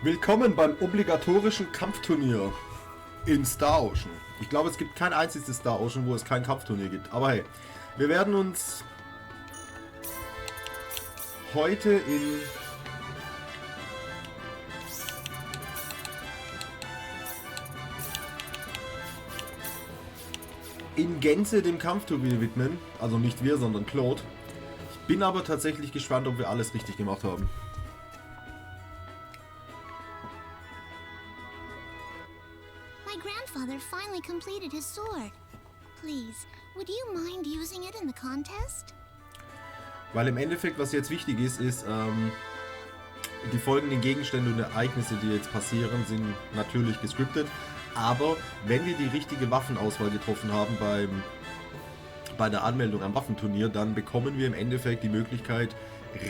Willkommen beim obligatorischen Kampfturnier in Star Ocean. Ich glaube, es gibt kein einziges Star Ocean, wo es kein Kampfturnier gibt. Aber hey, wir werden uns heute in Gänze dem Kampfturnier widmen. Also nicht wir, sondern Claude. Ich bin aber tatsächlich gespannt, ob wir alles richtig gemacht haben. Finally completed his sword. Please, would you mind using it in the contest? Weil im Endeffekt, was jetzt wichtig ist, die folgenden Gegenstände und Ereignisse, die jetzt passieren, sind natürlich gescriptet. Aber wenn wir die richtige Waffenauswahl getroffen haben bei der Anmeldung am Waffenturnier, dann bekommen wir im Endeffekt die Möglichkeit,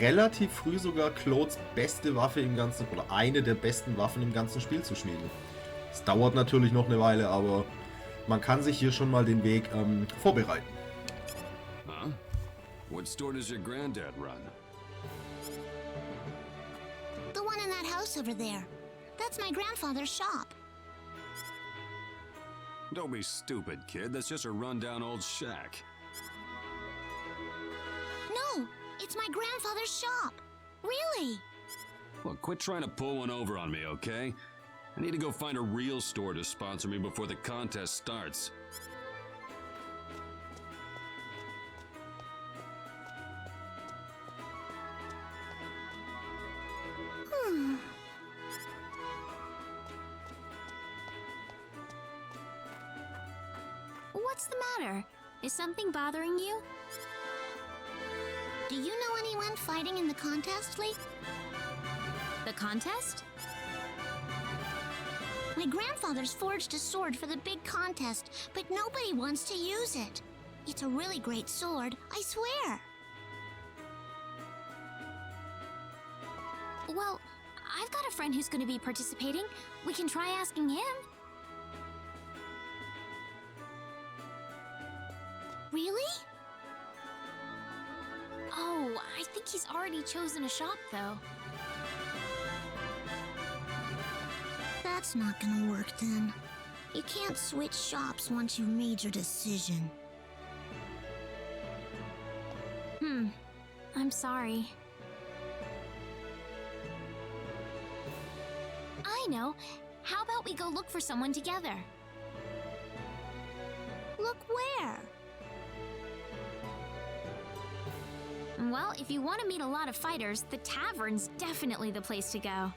relativ früh sogar Claudes beste Waffe im ganzen, oder eine der besten Waffen im ganzen Spiel zu schmieden. Es dauert natürlich noch eine Weile, aber man kann sich hier schon mal den Weg vorbereiten. Huh? What store does your granddad run? The one in that house over there. That's my grandfather's shop. Don't be stupid, kid. That's just a rundown old shack. No, it's my grandfather's shop. Really? Look, quit trying to pull one over on me, okay? I need to go find a real store to sponsor me before the contest starts. What's the matter? Is something bothering you? Do you know anyone fighting in the contest, Lee? The contest? My grandfather's forged a sword for the big contest, but nobody wants to use it. It's a really great sword, I swear. Well, I've got a friend who's going to be participating. We can try asking him. Really? Oh, I think he's already chosen a shop, though. That's not gonna work then. You can't switch shops once you've made your decision. I'm sorry. I know. How about we go look for someone together? Look where? Well, if you want to meet a lot of fighters, the tavern's definitely the place to go.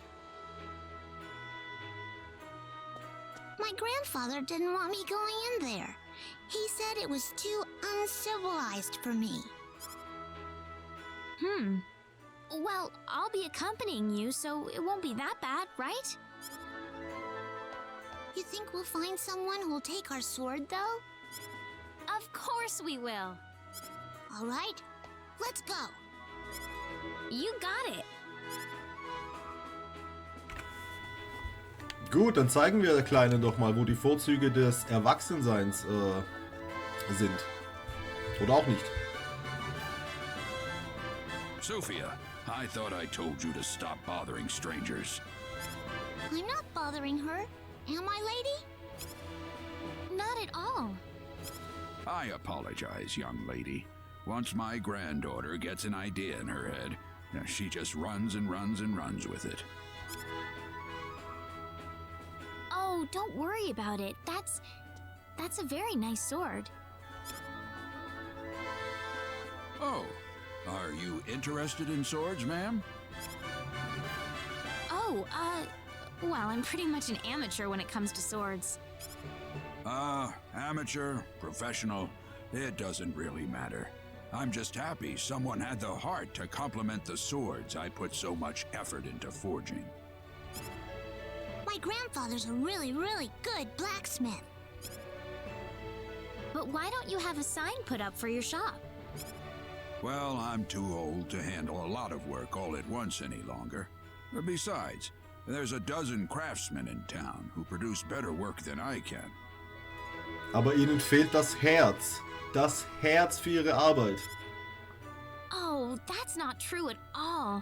My grandfather didn't want me going in there. He said it was too uncivilized for me. Well, I'll be accompanying you, so it won't be that bad, right? You think we'll find someone who'll take our sword, though? Of course we will. All right, let's go. You got it. Gut, dann zeigen wir der Kleinen doch mal, wo die Vorzüge des Erwachsenseins sind. Oder auch nicht. Sophia, I thought I told you to stop bothering strangers. I'm not bothering her, am I, lady? Not at all. I apologize, young lady. Once my granddaughter gets an idea in her head, she just runs and runs and runs with it. Oh, don't worry about it. That's a very nice sword. Oh, are you interested in swords, ma'am? Oh, well, I'm pretty much an amateur when it comes to swords. Amateur, professional, it doesn't really matter. I'm just happy someone had the heart to compliment the swords I put so much effort into forging. My grandfather's a really, really good blacksmith. But why don't you have a sign put up for your shop? Well, I'm too old to handle a lot of work all at once any longer. Besides, there's a dozen craftsmen in town who produce better work than I can. Aber ihnen fehlt das Herz. Das Herz für ihre Arbeit. Oh, that's not true at all.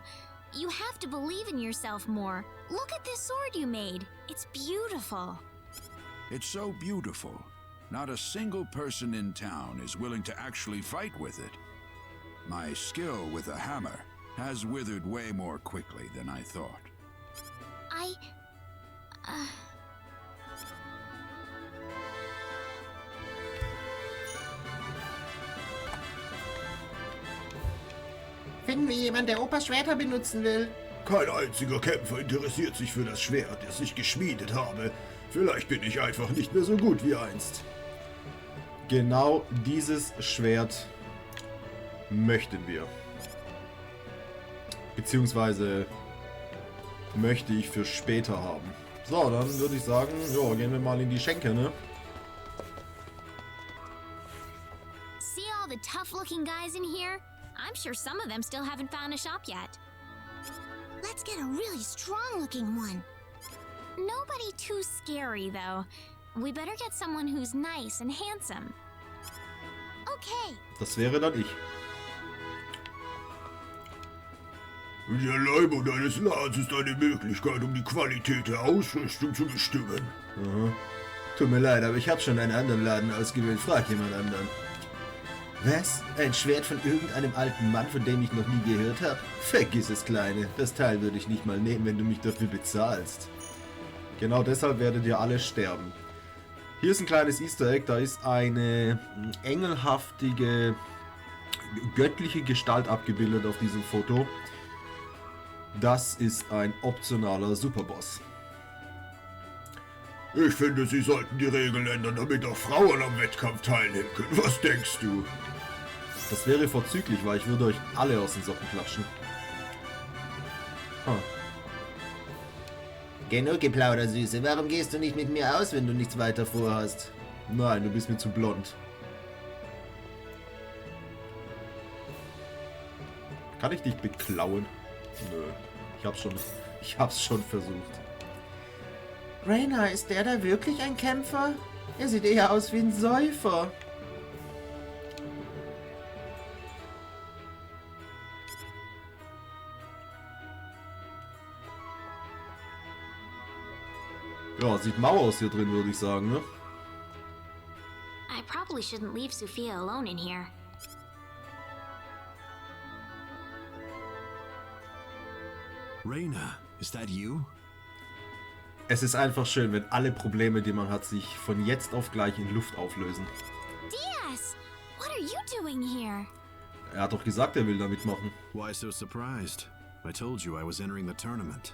You have to believe in yourself more. Look at this sword you made. It's beautiful. It's so beautiful. Not a single person in town is willing to actually fight with it. My skill with a hammer has withered way more quickly than I thought. Finden wir jemanden, der Opas Schwerter benutzen will? Kein einziger Kämpfer interessiert sich für das Schwert, das ich geschmiedet habe. Vielleicht bin ich einfach nicht mehr so gut wie einst. Genau dieses Schwert möchten wir. Beziehungsweise möchte ich für später haben. So, dann würde ich sagen, ja, gehen wir mal in die Schenke, ne? See all the tough-looking guys in here? I'm sure some of them still haven't found a shop yet. Let's get a really strong-looking one. Nobody too scary, though. We better get someone who's nice and handsome. Okay. Das wäre dann ich. Die Erläuterung eines Ladens ist eine Möglichkeit, um die Qualität der Ausrüstung zu bestimmen. Aha. Tut mir leid, aber ich habe schon einen anderen Laden ausgewählt. Frag jemand anderen. Was? Ein Schwert von irgendeinem alten Mann, von dem ich noch nie gehört habe? Vergiss es, Kleine. Das Teil würde ich nicht mal nehmen, wenn du mich dafür bezahlst. Genau deshalb werdet ihr alle sterben. Hier ist ein kleines Easter Egg. Da ist eine engelhaftige, göttliche Gestalt abgebildet auf diesem Foto. Das ist ein optionaler Superboss. Ich finde, sie sollten die Regeln ändern, damit auch Frauen am Wettkampf teilnehmen können. Was denkst du? Das wäre vorzüglich, weil ich würde euch alle aus den Socken klatschen. Huh. Genug geplaudert, Süße. Warum gehst du nicht mit mir aus, wenn du nichts weiter vorhast? Nein, du bist mir zu blond. Kann ich dich beklauen? Nö. Ich hab's schon versucht. Rena, ist der da wirklich ein Kämpfer? Er sieht eher aus wie ein Säufer. Ja, sieht mau aus hier drin, würde ich sagen, ne? I probably shouldn't leave Sophia alone in here. Rena, is that you? Es ist einfach schön, wenn alle Probleme, die man hat, sich von jetzt auf gleich in Luft auflösen. Diaz, what are you doing here? Er hat doch gesagt, er will da mitmachen. Why so surprised? I told you I was entering the tournament.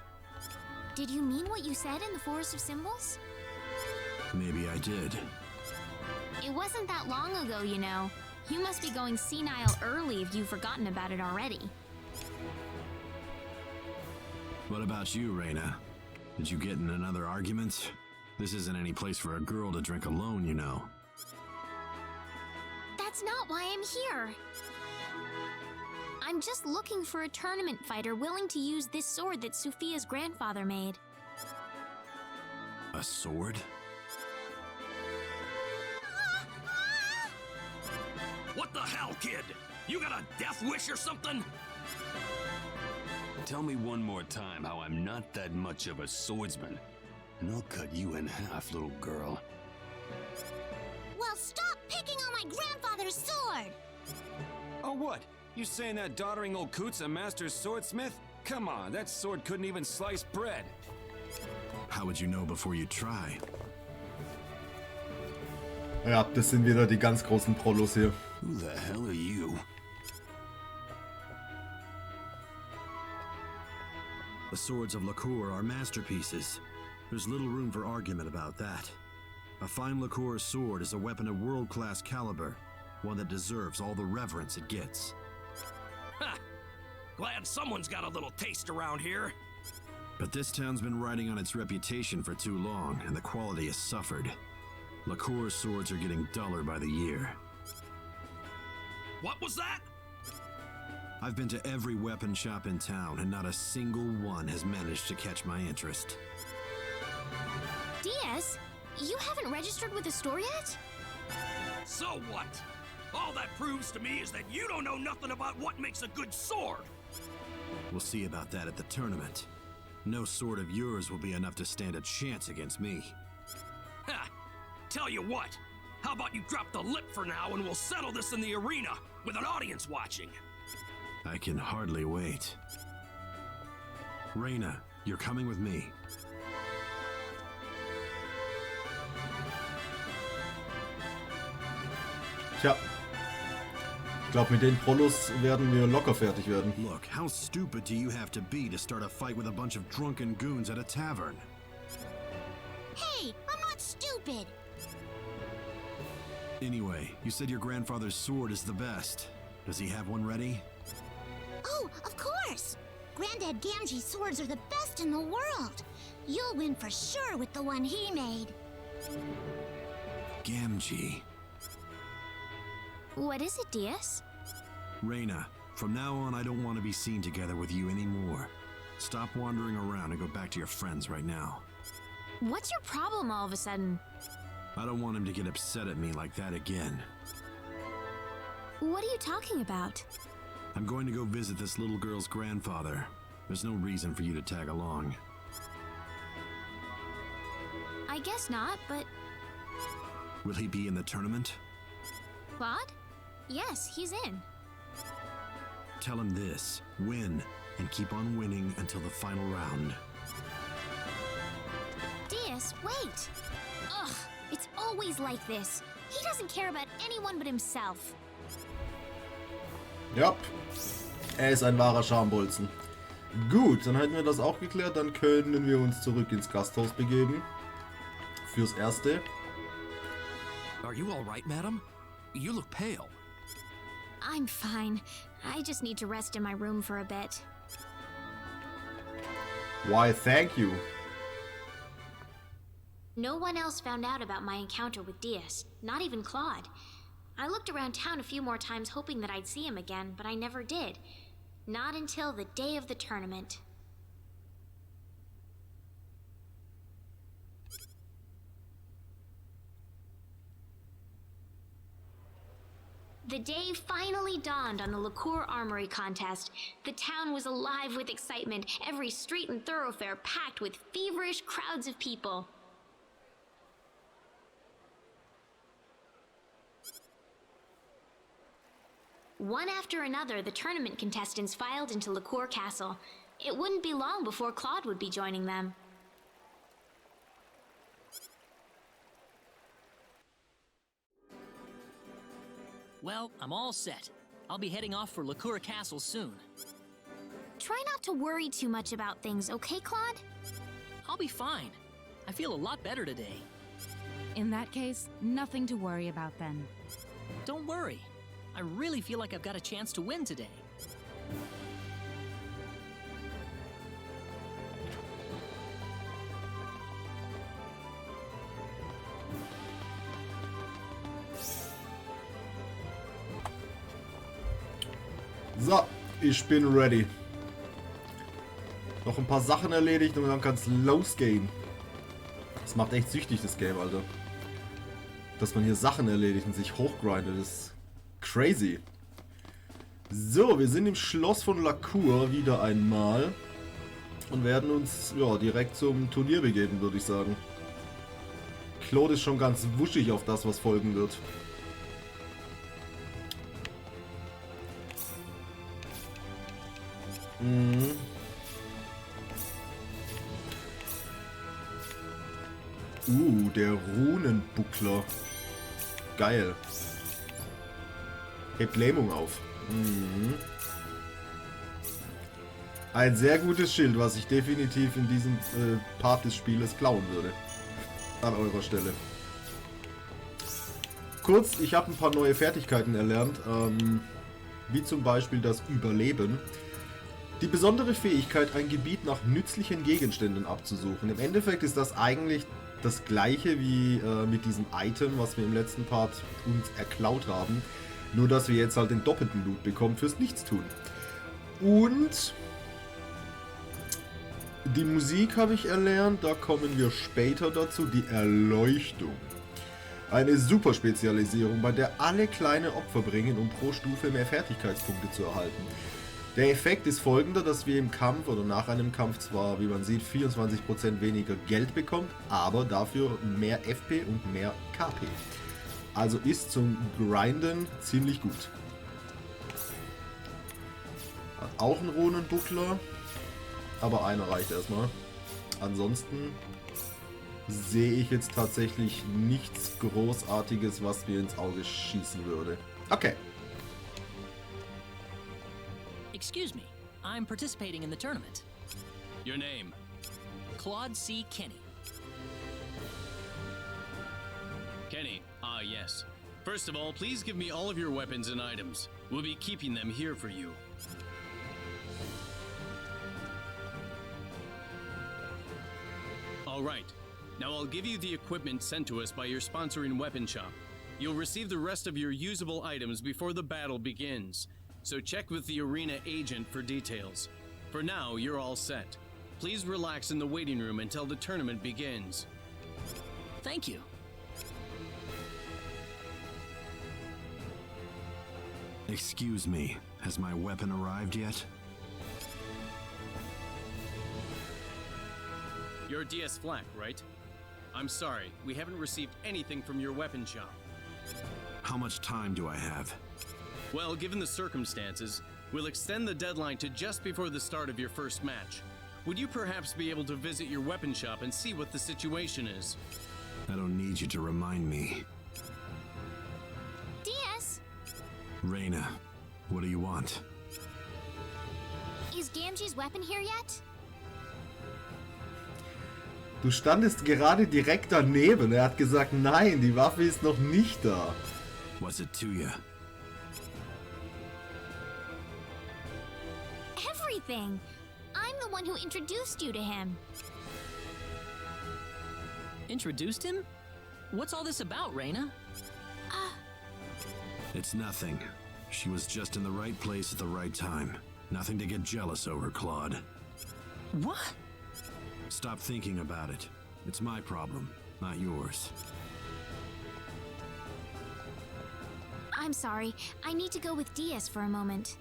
Did you mean what you said in the Forest of Symbols? Maybe I did. It wasn't that long ago, you know. You must be going senile early if you've forgotten about it already. What about you, Rena? Did you get in another argument? This isn't any place for a girl to drink alone, you know. That's not why I'm here. I'm just looking for a tournament fighter willing to use this sword that Sophia's grandfather made. A sword? What the hell, kid? You got a death wish or something? Tell me one more time how I'm not that much of a swordsman, and I'll cut you in half, little girl. Well, stop picking on my grandfather's sword! Oh, what? You saying that doddering old coot's a master swordsmith? Come on, that sword couldn't even slice bread. How would you know before you try? Ja, das sind wieder die ganz großen Prolos hier. Who the hell are you? The swords of Lacour are masterpieces. There's little room for argument about that. A fine Lacour sword is a weapon of world-class caliber, one that deserves all the reverence it gets. Ha! Glad someone's got a little taste around here. But this town's been riding on its reputation for too long, and the quality has suffered. Lacour swords are getting duller by the year. What was that? I've been to every weapon shop in town, and not a single one has managed to catch my interest. Diaz, you haven't registered with the store yet? So what? All that proves to me is that you don't know nothing about what makes a good sword. We'll see about that at the tournament. No sword of yours will be enough to stand a chance against me. Ha! Tell you what, how about you drop the lip for now and we'll settle this in the arena with an audience watching? I can hardly wait. Rena, you're coming with me. Tja. Ich glaube, mit den Prollos werden wir locker fertig werden. Look, how stupid do you have to be to start a fight with a bunch of drunken goons at a tavern? Hey, I'm not stupid. Anyway, you said your grandfather's sword is the best. Does he have one ready? Oh, of course. Granddad Gamgee's swords are the best in the world. You'll win for sure with the one he made. Gamgee. What is it, Diaz? Rena, from now on I don't want to be seen together with you anymore. Stop wandering around and go back to your friends right now. What's your problem all of a sudden? I don't want him to get upset at me like that again. What are you talking about? I'm going to go visit this little girl's grandfather. There's no reason for you to tag along. I guess not, but... Will he be in the tournament? Claude? Yes, he's in. Tell him this. Win, and keep on winning until the final round. Diaz, wait! Ugh, it's always like this. He doesn't care about anyone but himself. Ja, ist ein wahrer Schambolzen. Gut, dann hätten wir das auch geklärt. Dann können wir uns zurück ins Gasthaus begeben. Fürs Erste. Are you all right, madam? You look pale. I'm fine. I just need to rest in my room for a bit. Why, thank you. No one else found out about my encounter with Diaz, not even Claude. I looked around town a few more times hoping that I'd see him again, but I never did. Not until the day of the tournament. The day finally dawned on the liqueur armory contest. The town was alive with excitement, every street and thoroughfare packed with feverish crowds of people. One after another, the tournament contestants filed into Liqueur Castle. It wouldn't be long before Claude would be joining them. Well, I'm all set. I'll be heading off for Liqueur Castle soon. Try not to worry too much about things, okay, Claude? I'll be fine. I feel a lot better today. In that case, nothing to worry about then. Don't worry. I really feel like I've got a chance to win today. So, ich bin ready. Noch ein paar Sachen erledigt und dann kann es losgehen. Das macht echt süchtig, das Game, Alter. Dass man hier Sachen erledigt und sich hochgrindet, ist crazy. So, wir sind im Schloss von Lacour wieder einmal. Und werden uns ja, direkt zum Turnier begeben, würde ich sagen. Claude ist schon ganz wuschig auf das, was folgen wird. Der Runenbuckler. Geil. Hebt Lähmung auf. Ein sehr gutes Schild, was ich definitiv in diesem Part des Spieles klauen würde. An eurer Stelle. Kurz, ich habe ein paar neue Fertigkeiten erlernt. Wie zum Beispiel das Überleben. Die besondere Fähigkeit, ein Gebiet nach nützlichen Gegenständen abzusuchen. Im Endeffekt ist das eigentlich das gleiche wie mit diesem Item, was wir im letzten Part uns erklaut haben. Nur, dass wir jetzt halt den doppelten Loot bekommen fürs Nichtstun. Und die Musik habe ich erlernt, da kommen wir später dazu. Die Erleuchtung. Eine Superspezialisierung, bei der alle kleine Opfer bringen, um pro Stufe mehr Fertigkeitspunkte zu erhalten. Der Effekt ist folgender, dass wir im Kampf oder nach einem Kampf zwar, wie man sieht, 24% weniger Geld bekommt, aber dafür mehr FP und mehr KP. Also ist zum Grinden ziemlich gut. Hat auch einen Runenbuckler, aber einer reicht erstmal. Ansonsten sehe ich jetzt tatsächlich nichts Großartiges, was mir ins Auge schießen würde. Okay. Excuse me, I'm participating in the tournament. Your name? Claude C. Kenny. Kenny. Ah, yes. First of all, please give me all of your weapons and items. We'll be keeping them here for you. All right. Now I'll give you the equipment sent to us by your sponsoring weapon shop. You'll receive the rest of your usable items before the battle begins. So check with the arena agent for details. For now, you're all set. Please relax in the waiting room until the tournament begins. Thank you. Excuse me, has my weapon arrived yet? You're DS Flak, right? I'm sorry, we haven't received anything from your weapon shop. How much time do I have? Well, given the circumstances, we'll extend the deadline to just before the start of your first match. Would you perhaps be able to visit your weapon shop and see what the situation is? I don't need you to remind me. DS, Rena, what do you want? is Gamgee's weapon here yet? Du standest gerade direkt daneben. Er hat gesagt, nein, die Waffe ist noch nicht da. What's it to you? Everything. I'm the one who introduced you to him. Introduced him? What's all this about, Rena? It's nothing. She was just in the right place at the right time. Nothing to get jealous over, Claude. What? Stop thinking about it. It's my problem, not yours. I'm sorry. I need to go with DS for a moment.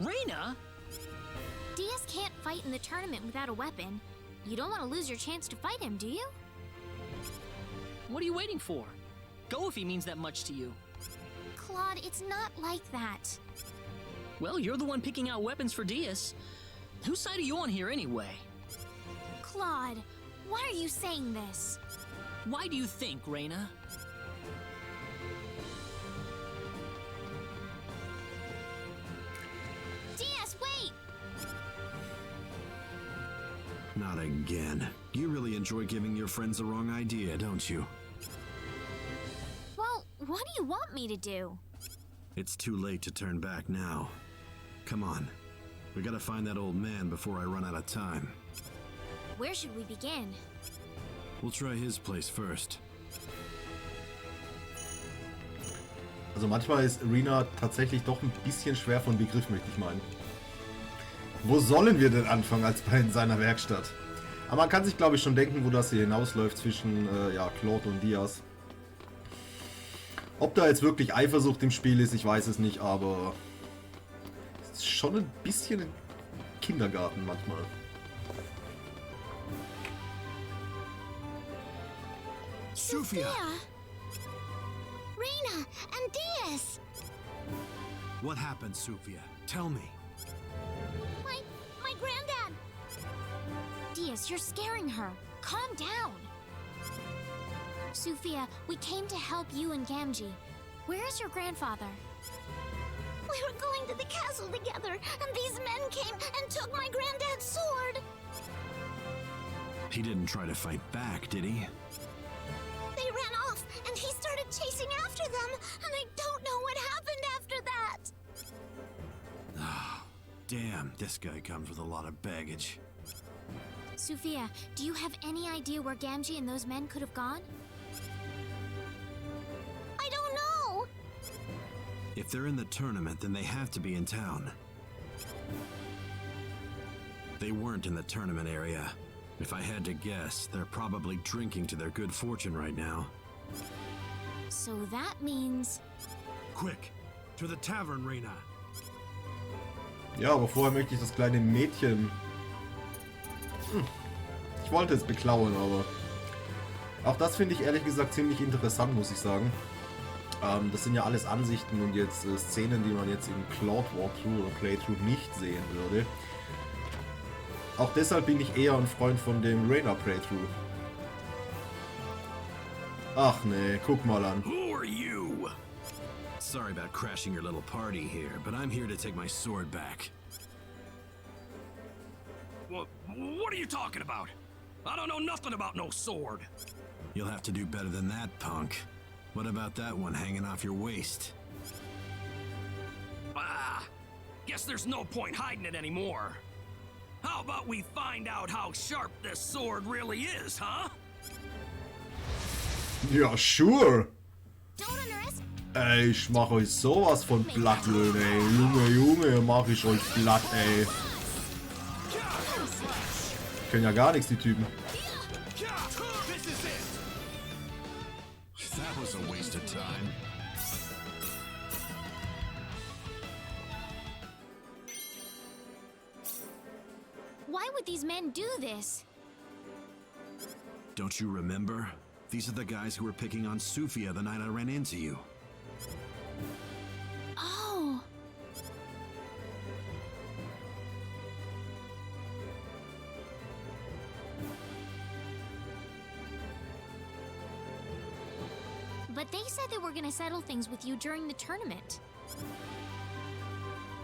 Rena? DS can't fight in the tournament without a weapon. You don't want to lose your chance to fight him, do you? What are you waiting for? Go if he means that much to you. Claude, it's not like that. Well, you're the one picking out weapons for Diaz. Whose side are you on here anyway? Claude, why are you saying this? Why do you think, Rena? DS, wait! Not again. You really enjoy giving your friends the wrong idea, don't you? Well, what do you want me to do? It's too late to turn back now. Come on. We gotta find that old man before I run out of time. Where should we begin? We'll try his place first. Also manchmal ist Rena tatsächlich doch ein bisschen schwer von Begriff, möchte ich meinen. Wo sollen wir denn anfangen als bei in seiner Werkstatt? Aber man kann sich, glaube ich, schon denken, wo das hier hinausläuft zwischen ja, Claude und Diaz. Ob da jetzt wirklich Eifersucht im Spiel ist, ich weiß es nicht, aber es ist schon ein bisschen ein Kindergarten manchmal. Sophia! Rena and DS! What happened, Sophia? Tell me. My granddad! DS, you're scaring her. Calm down. Sophia, we came to help you and Gamgee. Where is your grandfather? We were going to the castle together, and these men came and took my granddad's sword. He didn't try to fight back, did he? They ran off, and he started chasing after them, and I don't know what happened after that. Damn, this guy comes with a lot of baggage. Sophia, do you have any idea where Gamgee and those men could have gone? I don't know. If they're in the tournament, then they have to be in town. They weren't in the tournament area. If I had to guess, they're probably drinking to their good fortune right now. So that means... Quick! To the tavern, Rena! Ja, aber vorher möchte ich das kleine Mädchen... Ich wollte es beklauen, aber... Auch das finde ich ehrlich gesagt ziemlich interessant, muss ich sagen. Das sind ja alles Ansichten und jetzt Szenen, die man jetzt im Claude Walkthrough oder Playthrough nicht sehen würde. Auch deshalb bin ich eher ein Freund von dem Rena Playthrough. Ach nee, guck mal an. Who are you? Sorry about crashing your little party here, but I'm here to take my sword back. What are you talking about? I don't know nothing about no sword. You'll have to do better than that, punk. What about that one hanging off your waist? Ah, guess there's no point hiding it anymore. How about we find out how sharp this sword really is, huh? Ja, sure. Don't underestimate. Ey, ich mach euch sowas von platt, Leute, ey. Junge, mach ich euch platt, ey. Können ja gar nichts, die Typen. That was a waste of time. Why would these men do this? Don't you remember? These are the guys who were picking on Sufia the night I ran into you. Oh. But they said they were gonna settle things with you during the tournament.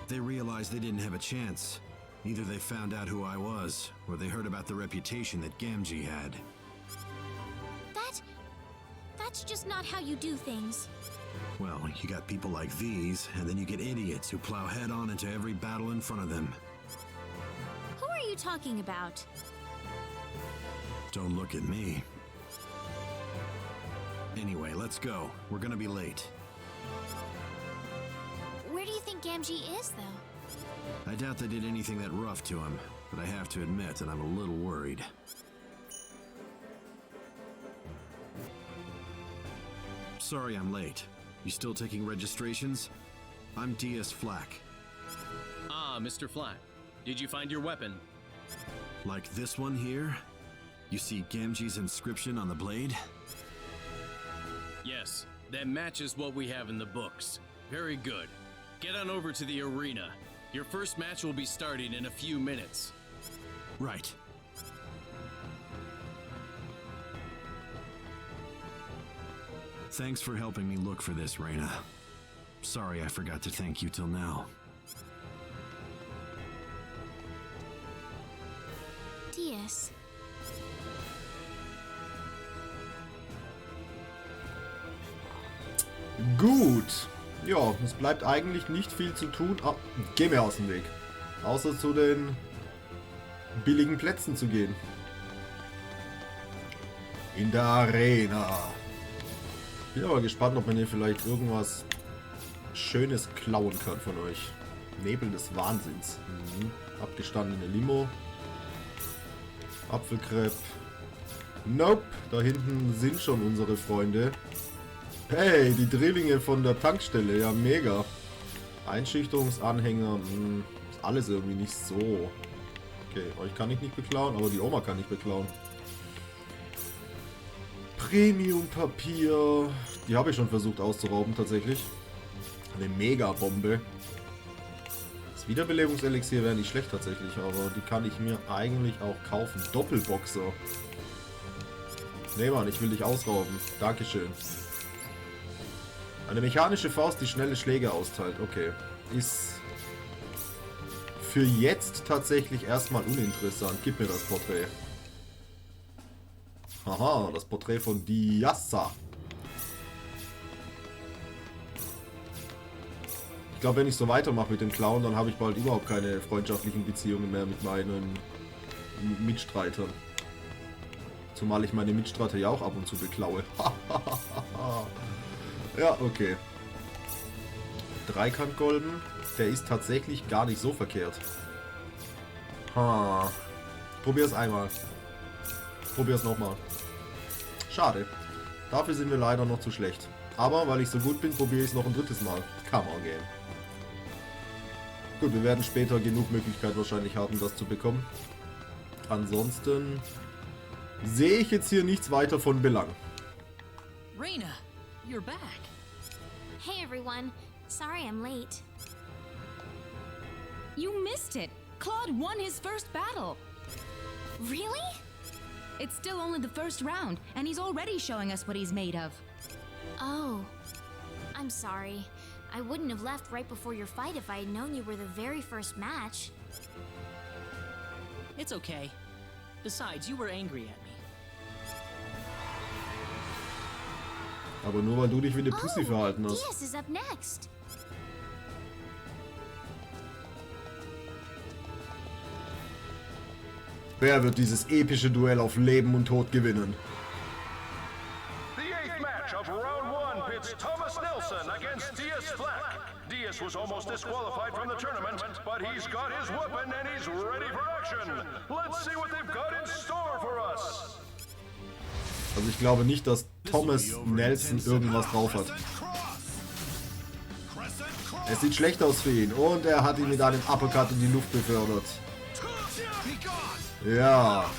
They realized they didn't have a chance. Either they found out who I was, or they heard about the reputation that Gamgee had. That's just not how you do things. Well, you got people like these, and then you get idiots who plow head on into every battle in front of them. Who are you talking about? Don't look at me. Anyway, let's go. We're gonna be late. Where do you think Gamgee is, though? I doubt they did anything that rough to him, but I have to admit that I'm a little worried. Sorry I'm late. You still taking registrations? I'm DS Flack. Ah, Mr. Flack. Did you find your weapon? Like this one here? You see Gamgee's inscription on the blade? Yes, that matches what we have in the books. Very good. Get on over to the arena. Your first match will be starting in a few minutes. Right. Thanks for helping me look for this, Rena. Sorry I forgot to thank you till now. DS. Gut. Ja, es bleibt eigentlich nicht viel zu tun. Ah, geh mir aus dem Weg. Außer zu den billigen Plätzen zu gehen. In der Arena. Bin aber gespannt, ob man hier vielleicht irgendwas Schönes klauen kann von euch. Nebel des Wahnsinns. Abgestandene Limo. Apfelcrepe. Nope. Da hinten sind schon unsere Freunde. Hey, die Drillinge von der Tankstelle. Ja, mega. Einschüchterungsanhänger. Ist alles irgendwie nicht so. Okay, euch kann ich nicht beklauen, aber die Oma kann ich beklauen. Premium-Papier. Die habe ich schon versucht auszurauben, tatsächlich. Eine Mega-Bombe. Das Wiederbelebungselixier wäre nicht schlecht, tatsächlich. Aber die kann ich mir eigentlich auch kaufen. Doppelboxer. Nee, Mann, ich will dich ausrauben. Dankeschön. Eine mechanische Faust, die schnelle Schläge austeilt. Okay. Ist für jetzt tatsächlich erstmal uninteressant. Gib mir das Porträt. Haha, das Porträt von Diassa. Ich glaube, wenn ich so weitermache mit dem Clown, dann habe ich bald überhaupt keine freundschaftlichen Beziehungen mehr mit meinen Mitstreitern. Zumal ich meine Mitstreiter ja auch ab und zu beklaue. Ja, okay. Dreikant golden. Der ist tatsächlich gar nicht so verkehrt. Ha. Ich probiere es einmal. Ich probiere es nochmal. Schade. Dafür sind wir leider noch zu schlecht. Aber weil ich so gut bin, probiere ich es noch ein drittes Mal. Come on, game. Gut, wir werden später genug Möglichkeit wahrscheinlich haben, das zu bekommen. Ansonsten sehe ich jetzt hier nichts weiter von Belang. Rena, you're back. Hey everyone. Sorry I'm late. You missed it. Claude won his first battle. Really? It's still only the first round, and he's already showing us what he's made of. Oh. I'm sorry. I wouldn't have left right before your fight if I had known you were the very first match. It's okay. Besides, you were angry at me. Aber nur weil du dich wie eine Pussy verhalten hast. Diaz is up next. Wer wird dieses epische Duell auf Leben und Tod gewinnen? The eighth match of round 1 pits Thomas Nelson against Diaz Flack. Diaz was almost disqualified from the tournament, but he's got his weapon and he's ready for action. Let's see what they've got in store for us. Also ich glaube nicht, dass Thomas Nelson irgendwas drauf hat. Es sieht schlecht aus für ihn und er hat ihn mit einem Uppercut in die Luft befördert. Ja.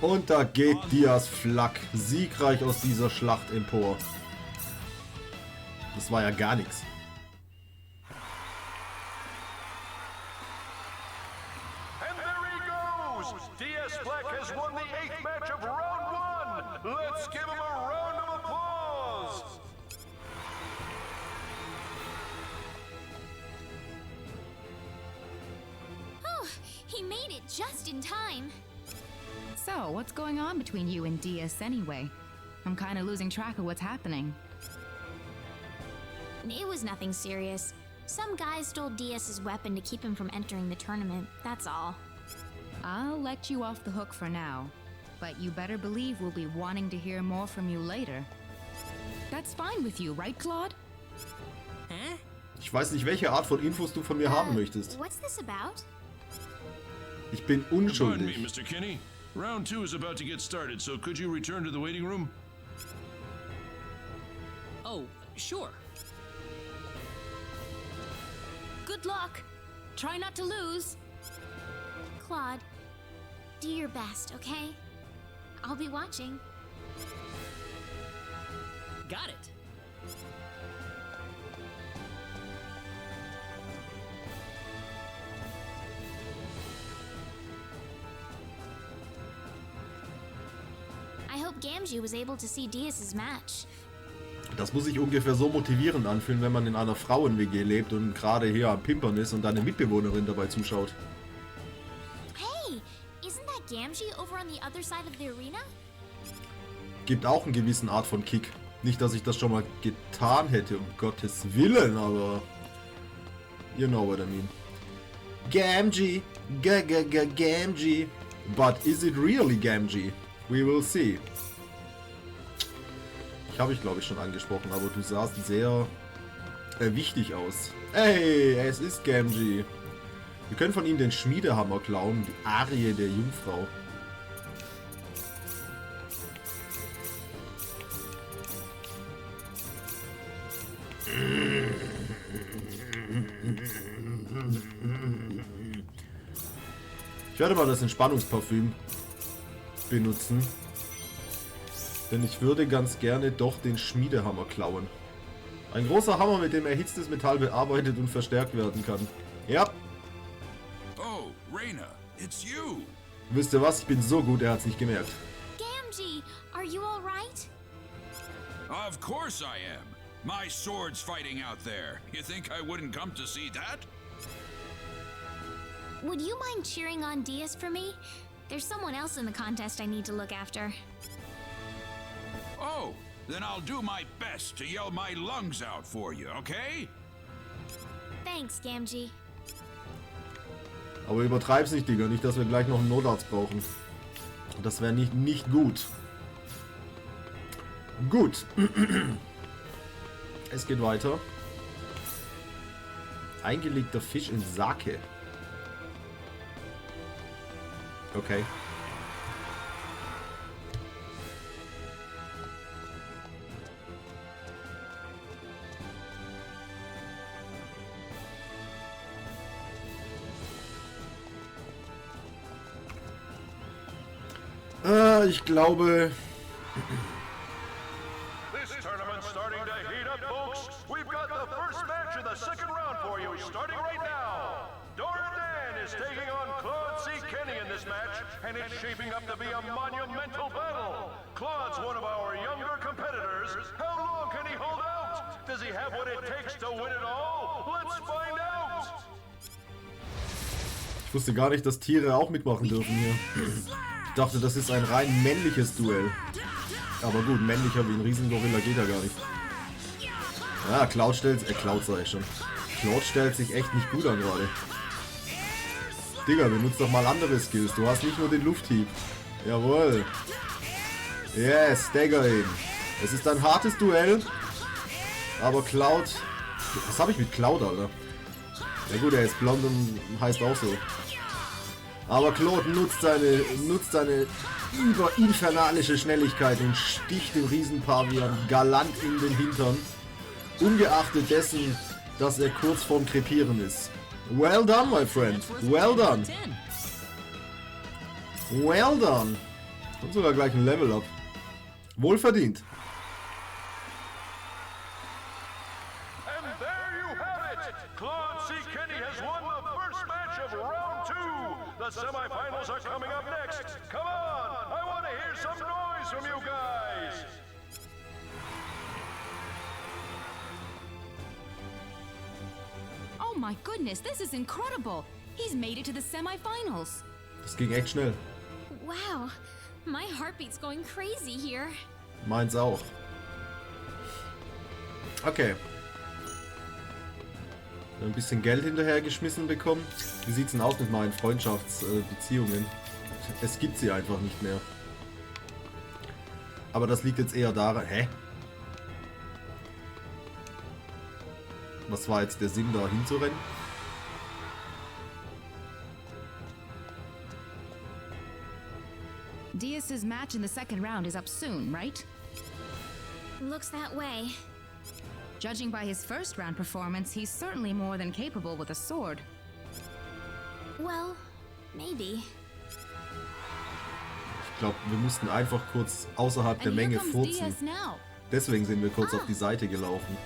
Und da geht Diaz Flack siegreich aus dieser Schlacht empor. Das war ja gar nichts. And there he goes! Diaz Flack has won the 8th match of round 1. Let's give him a round of applause. Oh, he made it just in time. So, what's going on between you and Diaz anyway? I'm kind of losing track of what's happening. It was nothing serious. Some guy stole Diaz's weapon to keep him from entering the tournament, that's all. I'll let you off the hook for now, but you better believe we'll be wanting to hear more from you later. That's fine with you, right, Claude? Huh? Ich weiß nicht, welche Art von Infos du von mir haben möchtest. What's this about? Ich bin Pardon me, unschuldig. Mr. Kinney. Round 2 is about to get started, so could you return to the waiting room? Oh, sure. Good luck. Try not to lose. Claude, do your best, okay? I'll be watching. Got it. I hope Gamgee was able to see Diaz's match. Das muss sich ungefähr so motivierend anfühlen, wenn man in einer Frauen-WG lebt und gerade hier am Pimpern ist und deine Mitbewohnerin dabei zuschaut. Hey, isn't that Gamgee over on the other side of the arena? Gibt auch einen gewissen Art von Kick. Nicht, dass ich das schon mal getan hätte, um Gottes Willen, aber... You know what I mean. Gamgee! Gamgee! But is it really Gamgee? We will see. Habe ich, glaube ich, schon angesprochen, aber du sahst sehr wichtig aus. Hey, es ist Gamgee. Wir können von ihm den Schmiedehammer klauen, die Arie der Jungfrau. Ich werde mal das Entspannungsparfüm benutzen. Denn ich würde ganz gerne doch den Schmiedehammer klauen. Ein großer Hammer, mit dem erhitztes Metall bearbeitet und verstärkt werden kann. Ja. Oh, Rena, it's you. Wisst ihr was? Ich bin so gut, er hat's nicht gemerkt. Gamgee, are you alright? Of course I am. My sword's fighting out there. You think I wouldn't come to see that? Would you mind cheering on Diaz for me? There's someone else in the contest I need to look after. Oh, then I'll do my best to yell my lungs out for you, okay? Thanks, Gamgee. Aber übertreib's nicht, Digga. Nicht, dass wir gleich noch einen Notarzt brauchen. Das wäre nicht gut. Gut. Es geht weiter. Eingelegter Fisch in Sake. Okay. Ich glaube... This tournament's starting to heat up, folks. We've got the first match of the second round for you, starting right now. Dan is taking on Claude C. in this match, and it's shaping up to be a monumental battle. Claude's one of our younger competitors. How long can he hold out? Does he have what it takes to win it all? Let's find out. Ich wusste gar nicht, dass Tiere auch mitmachen dürfen hier. Ich dachte, das ist ein rein männliches Duell. Aber gut, männlicher wie ein Riesengorilla geht ja gar nicht. Ja, Claude sag ich schon. Claude stellt sich echt nicht gut an gerade. Digga, benutzt doch mal andere Skills. Du hast nicht nur den Lufthieb. Jawohl. Yes, stagger ihn. Es ist ein hartes Duell. Aber Claude... Was habe ich mit Claude, Alter? Ja gut, er ist blond und heißt auch so. Aber Claude nutzt seine überinfernalische Schnelligkeit und sticht den Riesenpavian galant in den Hintern. Ungeachtet dessen, dass er kurz vorm Krepieren ist. Well done, my friend. Well done. Well done. Und sogar gleich ein Level up. Wohlverdient. And there you have it. Claude C. has won the first match of round 2. The semifinals are coming up next. Come on. I want to hear some noise from you guys. Oh my goodness, this is incredible! He's made it to the semifinals. Das ging echt schnell. Wow, my heartbeat's going crazy here. Meins auch. Okay. Ein bisschen Geld hinterhergeschmissen bekommen. Wie sieht's denn aus mit meinen Freundschaftsbeziehungen? Es gibt sie einfach nicht mehr. Aber das liegt jetzt eher daran... Hä? Was war jetzt der Sinn, da hinzurennen? Diaz's match in the second round is up soon, right? Looks that way. Judging by his first round performance, he's certainly more than capable with a sword. Well, maybe. Ich glaube, wir mussten einfach kurz außerhalb der Menge furzen. Deswegen sind wir kurz auf die Seite gelaufen.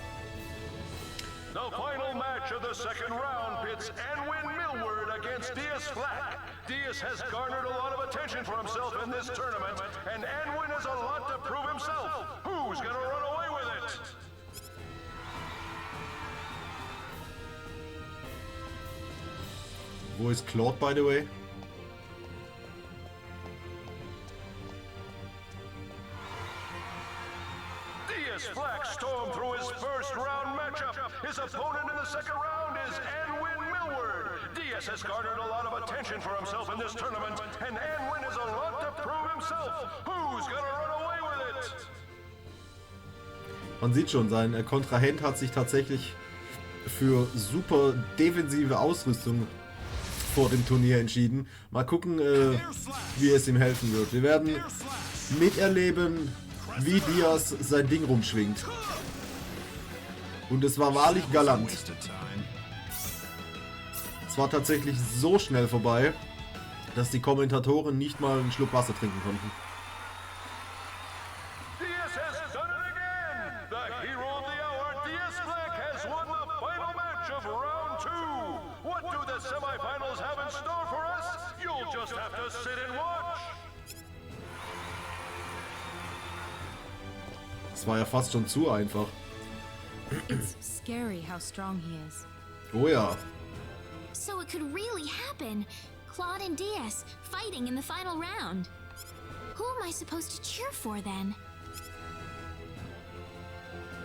The final match of the second round pits Anwin Millward against Diaz Flack. Diaz has garnered a lot of attention for himself in this tournament, and Anwin has a lot to prove himself. Who's gonna run away with it? Wo ist Claude, by the way? Diaz Flack stormed through his first round matchup. His opponent in the second round is Anwin Millward. Diaz has garnered a lot of attention for himself in this tournament, and Anwin has a lot to prove himself. Who's gonna run away with it? Man sieht schon, sein Kontrahent hat sich tatsächlich für super defensive Ausrüstung vor dem Turnier entschieden. Mal gucken, wie es ihm helfen wird. Wir werden miterleben, wie Diaz sein Ding rumschwingt. Und es war wahrlich galant. Es war tatsächlich so schnell vorbei, dass die Kommentatoren nicht mal einen Schluck Wasser trinken konnten. Diaz has done it again! The hero of the hour, Diaz Flack, has won the final match of round 2! What do the semifinals have in store for us? You'll just have to sit and watch! Es war ja fast schon zu einfach. It's scary how strong he is. Oh ja. So it could really happen. Claude and Diaz fighting in the final round. Who am I supposed to cheer for then?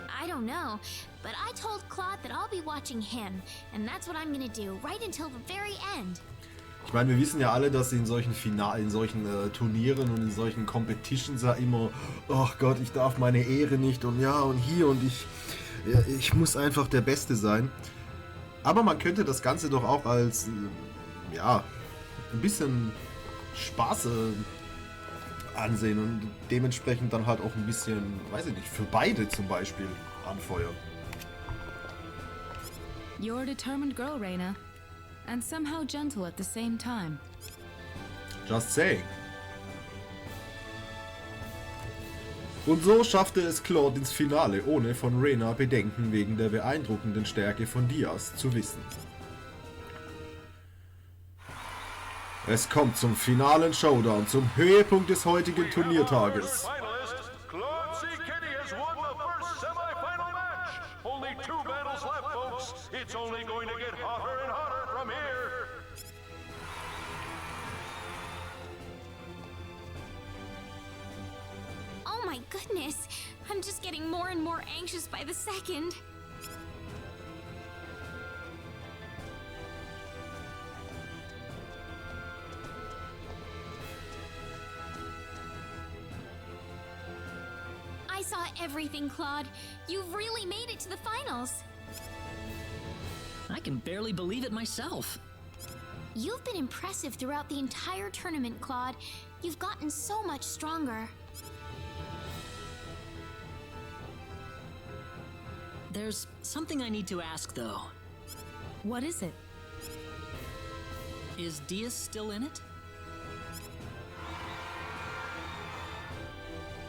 I don't know, but I told Claude that I'll be watching him, and that's what I'm gonna do right until the very end. Ich meine, wir wissen ja alle, dass in solchen Turnieren und in solchen Competitions ja immer, oh Gott, ich darf meine Ehre nicht und ja und hier und ich muss einfach der Beste sein. Aber man könnte das Ganze doch auch als, ja, ein bisschen Spaß ansehen und dementsprechend dann halt auch ein bisschen, weiß ich nicht, für beide zum Beispiel anfeuern. You're a determined girl, Rena. And somehow gentle at the same time. Just saying. Und so schaffte es Claude ins Finale, ohne von Rena Bedenken wegen der beeindruckenden Stärke von Diaz zu wissen. Es kommt zum finalen Showdown, zum Höhepunkt des heutigen Turniertages. Claude C has won the first semi-final match. Only 2 battles left, folks. It's only going to get hotter and hotter from here. Oh my goodness, I'm just getting more and more anxious by the second. I saw everything, Claude. You've really made it to the finals. I can barely believe it myself. You've been impressive throughout the entire tournament, Claude. You've gotten so much stronger. There's something I need to ask, though. What is it? Is Diaz still in it?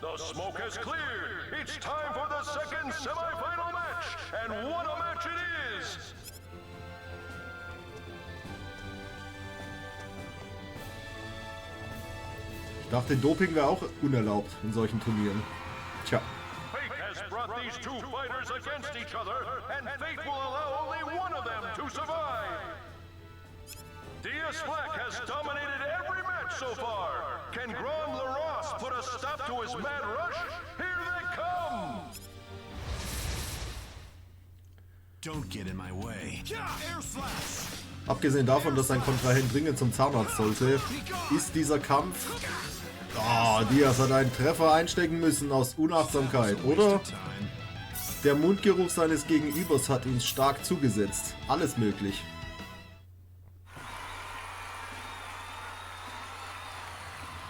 The smoke has cleared. It's time for the second semi-final match. And what a match it is! Ich dachte, Doping wäre auch unerlaubt in solchen Turnieren. Tja. Fate has brought these 2 fighters against each other, and fate will allow only one of them to survive. Diaz has dominated every match so far. Can Grand Larosse put a stop to his mad rush? Here they come! Don't get in my way. Air slash! Abgesehen davon, dass sein Kontrahent dringend zum Zahnarzt sollte, ist dieser Kampf... Oh, Diaz hat einen Treffer einstecken müssen aus Unachtsamkeit, oder? Der Mundgeruch seines Gegenübers hat ihn stark zugesetzt. Alles möglich.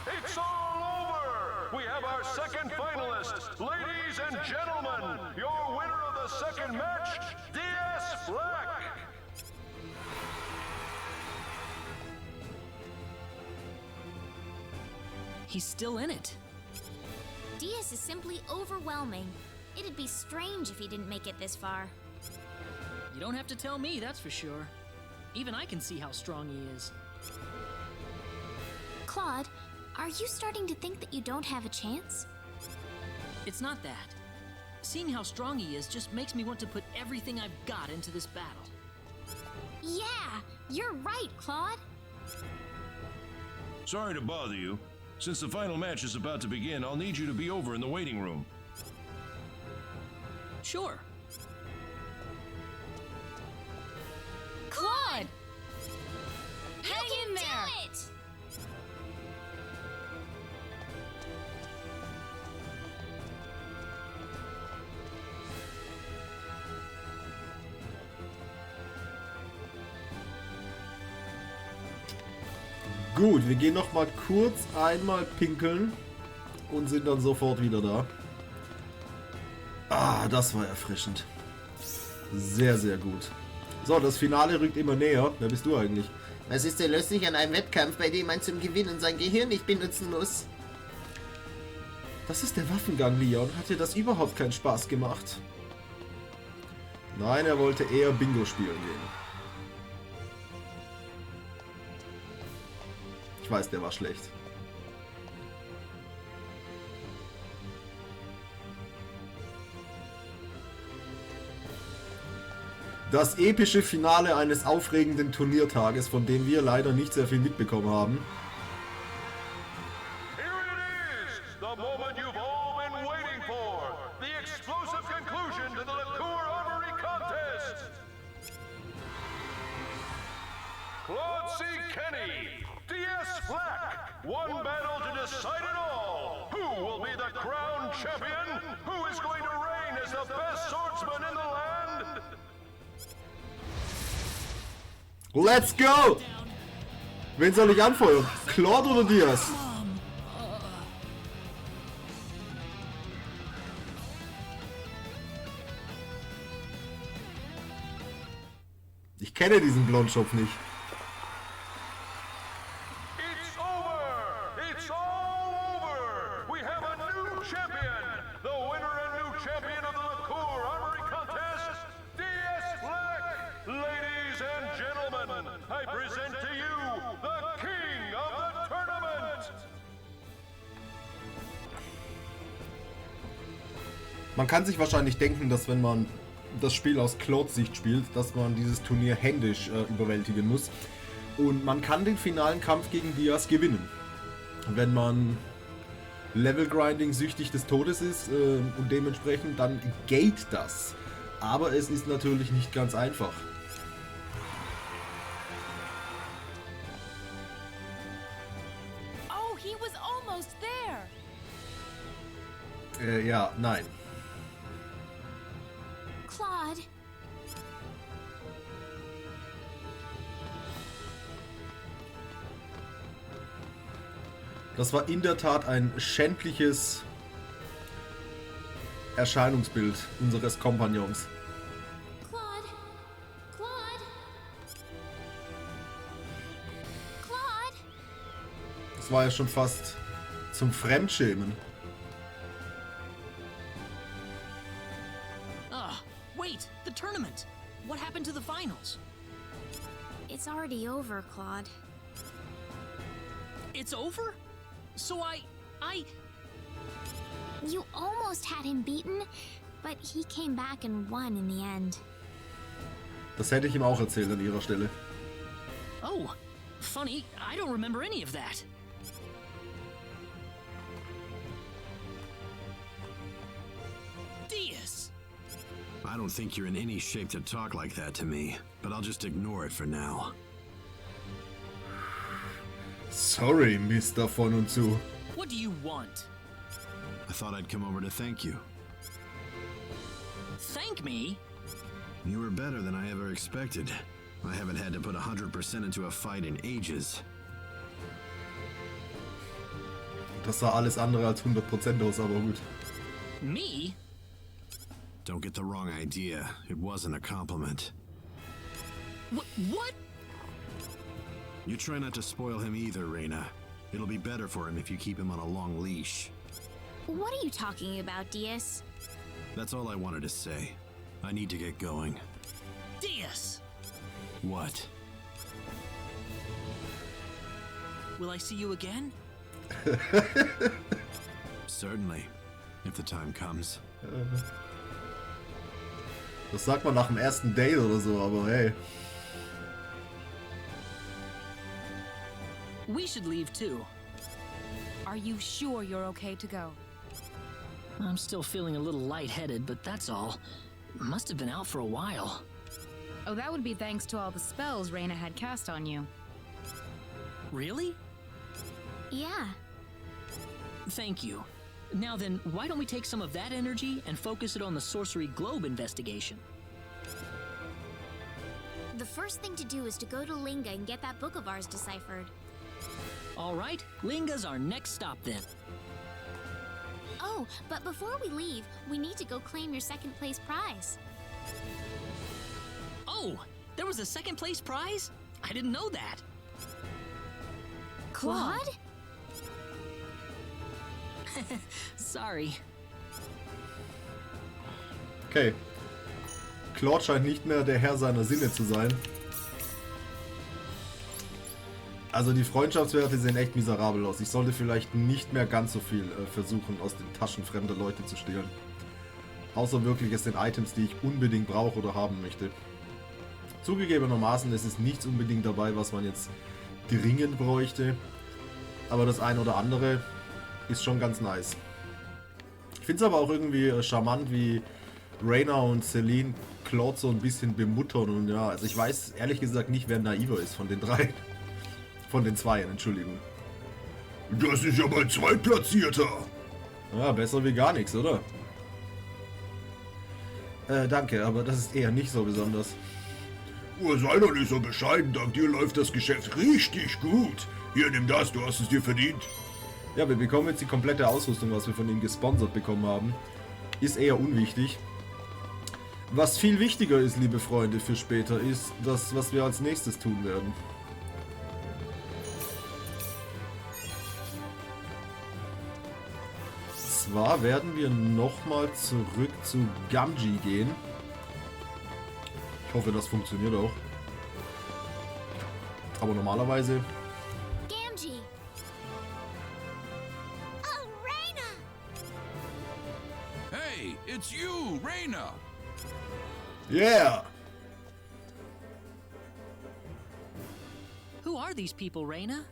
It's all over! We have our second finalist. Ladies and gentlemen, your winner of the second match, Diaz Black! He's still in it. Diaz is simply overwhelming. It'd be strange if he didn't make it this far. You don't have to tell me, that's for sure. Even I can see how strong he is. Claude, are you starting to think that you don't have a chance? It's not that. Seeing how strong he is just makes me want to put everything I've got into this battle. Yeah, you're right, Claude. Sorry to bother you. Since the final match is about to begin, I'll need you to be over in the waiting room. Sure. Claude! Hang in there! Do it! Gut, wir gehen noch mal kurz einmal pinkeln und sind dann sofort wieder da. Ah, das war erfrischend. Sehr, sehr gut. So, das Finale rückt immer näher. Wer bist du eigentlich? Was ist denn lustig an einem Wettkampf, bei dem man zum Gewinnen sein Gehirn nicht benutzen muss? Das ist der Waffengang, Leon. Hat dir das überhaupt keinen Spaß gemacht? Nein, er wollte eher Bingo spielen gehen. Ich weiß, der war schlecht. Das epische Finale eines aufregenden Turniertages, von dem wir leider nicht sehr viel mitbekommen haben. Here it is! The moment you've all been waiting for! The explosive conclusion to the Liqueur Armory contest! Claude C. Diaz Black! One battle to decide it all! Who will be the crowned champion? Who is going to reign as the best swordsman in the land? Let's go! Wen soll ich anfeuern? Claude oder Diaz? Ich kenne diesen Blondschopf nicht. It's over! It's all over! We have a new champion! Man kann sich wahrscheinlich denken, dass wenn man das Spiel aus Claudes Sicht spielt, dass man dieses Turnier händisch überwältigen muss. Und man kann den finalen Kampf gegen Diaz gewinnen. Wenn man Level-Grinding süchtig des Todes ist und dementsprechend, dann geht das. Aber es ist natürlich nicht ganz einfach. Oh, he was almost there. Ja, nein. Claude. Das war in der Tat ein schändliches Erscheinungsbild unseres Kompagnons. Claude. Claude. Claude. Das war ja schon fast zum Fremdschämen. Wait, the tournament. What happened to the finals? It's already over, Claude. It's over? So I... You almost had him beaten, but he came back and won in the end. Das hätte ich ihm auch erzählt an ihrer Stelle. Oh, funny, I don't remember any of that. Diaz! I don't think you're in any shape to talk like that to me, but I'll just ignore it for now. Sorry, Mr. Von und zu. What do you want? I thought I'd come over to thank you. Thank me? You were better than I ever expected. I haven't had to put 100% into a fight in ages. Das sah alles andere als 100% aus, aber gut. Me? Don't get the wrong idea. It wasn't a compliment. What? You try not to spoil him either, Rena. It'll be better for him if you keep him on a long leash. What are you talking about, Diaz? That's all I wanted to say. I need to get going. Diaz! What? Will I see you again? Certainly, if the time comes. Das sagt man nach dem ersten Date oder so, aber hey. We should leave too. Are you sure you're okay to go? I'm still feeling a little lightheaded, but that's all. Must have been out for a while. Oh, that would be thanks to all the spells Rena had cast on you. Really? Yeah. Thank you. Now then, why don't we take some of that energy and focus it on the Sorcery Globe investigation? The first thing to do is to go to Linga and get that book of ours deciphered. All right, Linga's our next stop then. Oh, but before we leave, we need to go claim your second place prize. Oh, there was a second place prize? I didn't know that. Claude? Sorry. Okay. Claude scheint nicht mehr der Herr seiner Sinne zu sein. Also die Freundschaftswerte sehen echt miserabel aus. Ich sollte vielleicht nicht mehr ganz so viel versuchen, aus den Taschen fremder Leute zu stehlen. Außer wirklich es sind Items, die ich unbedingt brauche oder haben möchte. Zugegebenermaßen ist es nichts unbedingt dabei, was man jetzt dringend bräuchte. Aber das ein oder andere ist schon ganz nice. Ich finde es aber auch irgendwie charmant, wie Rena und Celine Claude so ein bisschen bemuttern. Und ja, also ich weiß ehrlich gesagt nicht, wer naiver ist von den drei. Von den zweien, Entschuldigung. Das ist ja mein Zweitplatzierter. Ja, besser wie gar nichts, oder? Danke, aber das ist eher nicht so besonders. Oh, sei doch nicht so bescheiden, dank dir läuft das Geschäft richtig gut. Hier, nimm das, du hast es dir verdient. Ja, wir bekommen jetzt die komplette Ausrüstung, was wir von ihm gesponsert bekommen haben. Ist eher unwichtig. Was viel wichtiger ist, liebe Freunde, für später, ist das, was wir als nächstes tun werden. Zwar werden wir nochmal zurück zu Gamgee gehen. Ich hoffe, das funktioniert auch. Aber normalerweise... Gamgee! Oh, Rena! Hey, it's you, Rena! Yeah! Who are these people, Rena?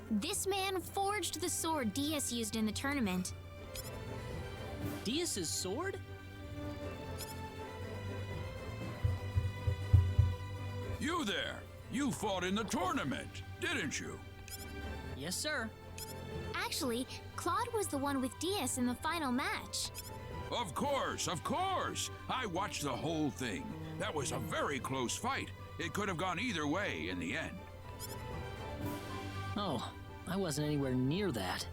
This man forged the sword Diaz used in the tournament. Diaz's sword? You there! You fought in the tournament, didn't you? Yes, sir. Actually, Claude was the one with Diaz in the final match. Of course, of course! I watched the whole thing. That was a very close fight. It could have gone either way in the end. Oh, I wasn't anywhere near that.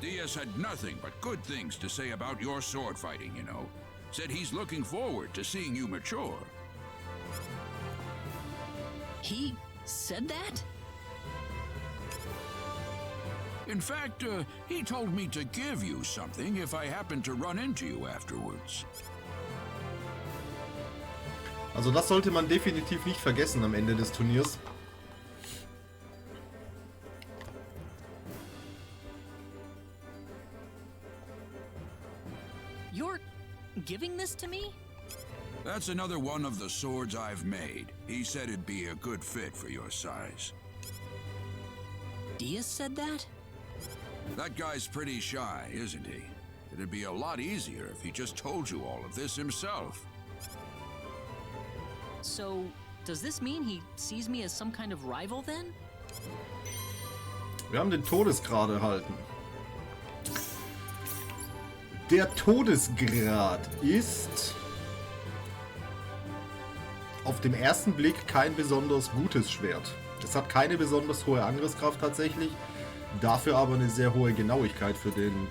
Diaz had nothing but good things to say about your sword fighting, you know. Said he's looking forward to seeing you mature. He said that? In fact, he told me to give you something if I happen to run into you afterwards. Also das sollte man definitiv nicht vergessen am Ende des Turniers. You're giving this to me? That's another one of the swords I've made. He said it'd be a good fit for your size. Diaz said that? That guy's pretty shy, isn't he? It'd be a lot easier if he just told you all of this himself. So, does this mean he sees me as some kind of rival then? Wir haben den Todesgrad erhalten. Der Todesgrad ist auf dem ersten Blick kein besonders gutes Schwert. Es hat keine besonders hohe Angriffskraft tatsächlich, dafür aber eine sehr hohe Genauigkeit für den,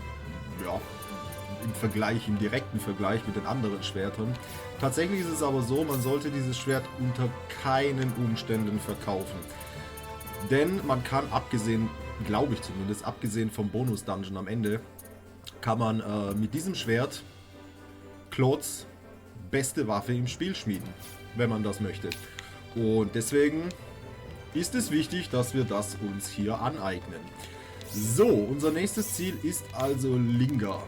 ja, im direkten Vergleich mit den anderen Schwertern. Tatsächlich ist es aber so, man sollte dieses Schwert unter keinen Umständen verkaufen. Denn man kann, abgesehen, glaube ich zumindest, abgesehen vom Bonus-Dungeon am Ende, kann man mit diesem Schwert Claudes beste Waffe im Spiel schmieden, wenn man das möchte. Und deswegen ist es wichtig, dass wir das uns hier aneignen. So, unser nächstes Ziel ist also Linga.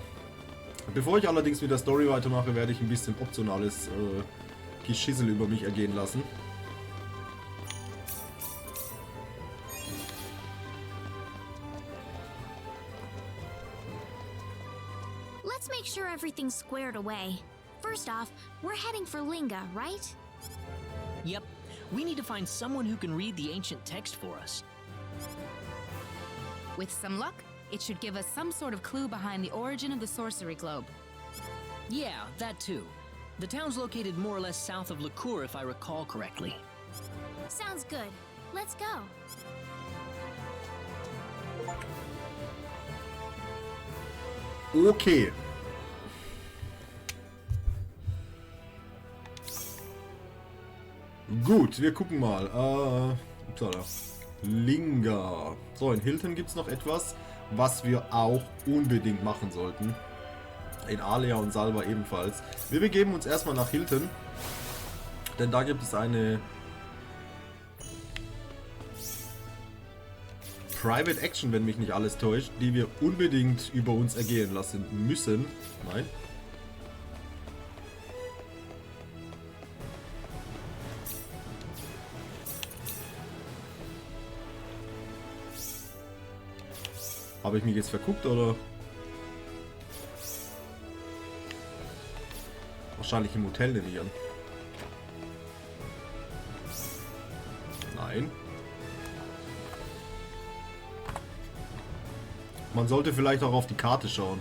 Bevor ich allerdings mit der Story weitermache, werde ich ein bisschen optionales Geschissel über mich ergehen lassen. Let's make sure everything's squared away. First off, we're heading for Linga, right? Yep. We need to find someone who can read the ancient text for us. With some luck, it should give us some sort of clue behind the origin of the sorcery globe. Yeah, that too. The town's located more or less south of Licour, if I recall correctly. Sounds good. Let's go. Okay. Gut, wir gucken mal. Upsala. Linga. So, in Hilton gibt es noch etwas, was wir auch unbedingt machen sollten. In Alia und Salva ebenfalls. Wir begeben uns erstmal nach Hilton. Denn da gibt es eine Private Action, wenn mich nicht alles täuscht, die wir unbedingt über uns ergehen lassen müssen. Nein. Habe ich mich jetzt verguckt, oder? Wahrscheinlich im Hotel, nehme ich an. Nein. Man sollte vielleicht auch auf die Karte schauen.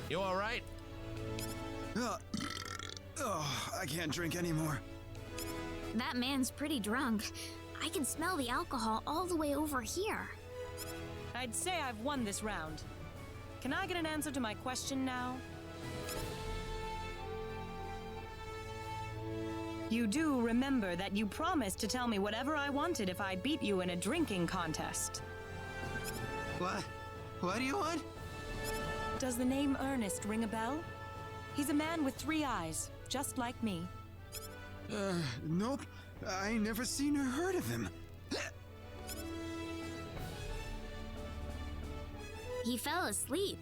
You alright? I can't drink anymore. That man's pretty drunk. I can smell the alcohol all the way over here. I'd say I've won this round. Can I get an answer to my question now? You do remember that you promised to tell me whatever I wanted if I beat you in a drinking contest. What? What do you want? Does the name Ernest ring a bell? He's a man with 3 eyes, just like me. Nope. I never seen or heard of him. He fell asleep.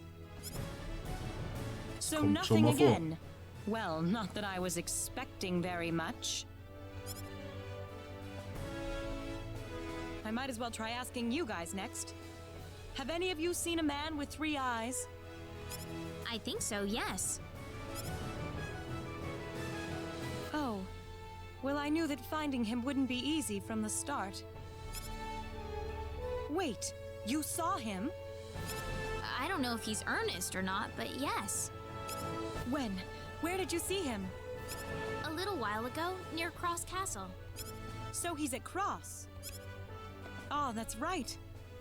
So kommt schon nothing mal vor. again. Well, not that I was expecting very much. I might as well try asking you guys next. Have any of you seen a man with 3 eyes? I think so, yes. Oh. Well, I knew that finding him wouldn't be easy from the start. Wait, you saw him? I don't know if he's earnest or not, but yes. When? Where did you see him? A little while ago, near Cross Castle. So he's at Cross. Ah, that's right.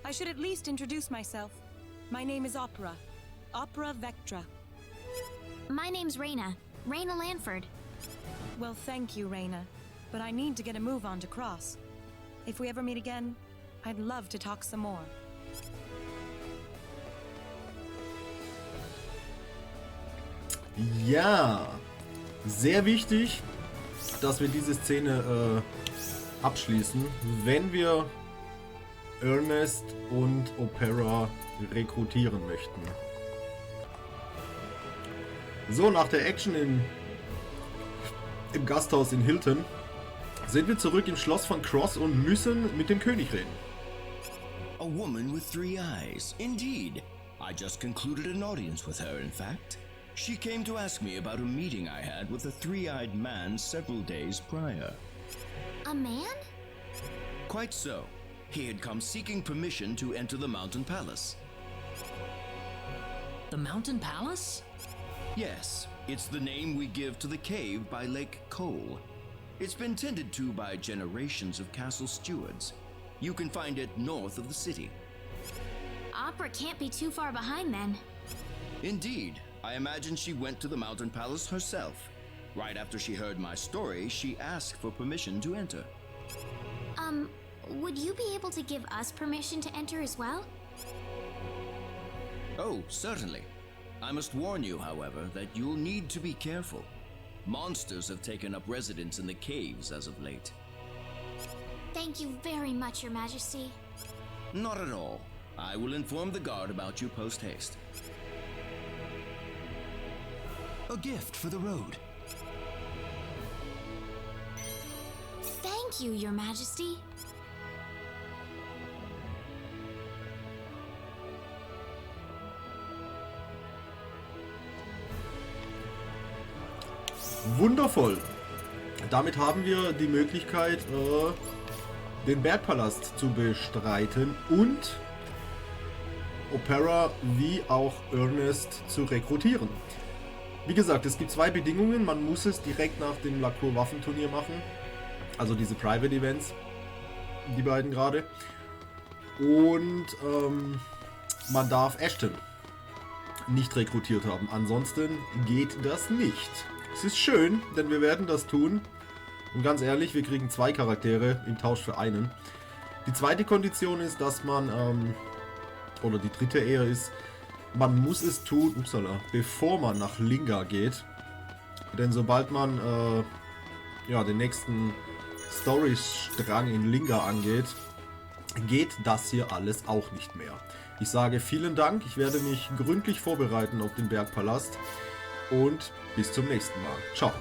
I should at least introduce myself. My name is Opera. Opera Vectra. My name's Rena. Rena Lanford. Well, thank you, Rena. But I need to get a move on to Cross. If we ever meet again, I'd love to talk some more. Ja, sehr wichtig, dass wir diese Szene abschließen, wenn wir Ernest und Opera rekrutieren möchten. So, nach der Action im Gasthaus in Hilton sind wir zurück im Schloss von Cross und müssen mit dem König reden. A woman with 3 eyes, indeed. I just concluded an audience with her, in fact. She came to ask me about a meeting I had with a 3-eyed man several days prior. A man? Quite so. He had come seeking permission to enter the Mountain Palace. The Mountain Palace? Yes, it's the name we give to the cave by Lake Cole. It's been tended to by generations of castle stewards. You can find it north of the city. Opera can't be too far behind then. Indeed. I imagine she went to the Mountain Palace herself. Right after she heard my story, she asked for permission to enter. Would you be able to give us permission to enter as well? Oh, certainly. I must warn you, however, that you'll need to be careful. Monsters have taken up residence in the caves as of late. Thank you very much, Your Majesty. Not at all. I will inform the guard about you post-haste. A gift for the road. Thank you, Your Majesty. Wundervoll. Damit haben wir die Möglichkeit, den Bergpalast zu bestreiten und Opera wie auch Ernest zu rekrutieren. Wie gesagt, es gibt 2 Bedingungen. Man muss es direkt nach dem Lacour-Waffenturnier machen. Also diese Private Events. Die beiden gerade. Und man darf Ashton nicht rekrutiert haben. Ansonsten geht das nicht. Es ist schön, denn wir werden das tun. Und ganz ehrlich, wir kriegen 2 Charaktere im Tausch für einen. Die zweite Kondition ist, dass man, oder die dritte eher ist, man muss es tun, bevor man nach Linga geht. Denn sobald man den nächsten Storystrang in Linga angeht, geht das hier alles auch nicht mehr. Ich sage vielen Dank, ich werde mich gründlich vorbereiten auf den Bergpalast und bis zum nächsten Mal. Ciao.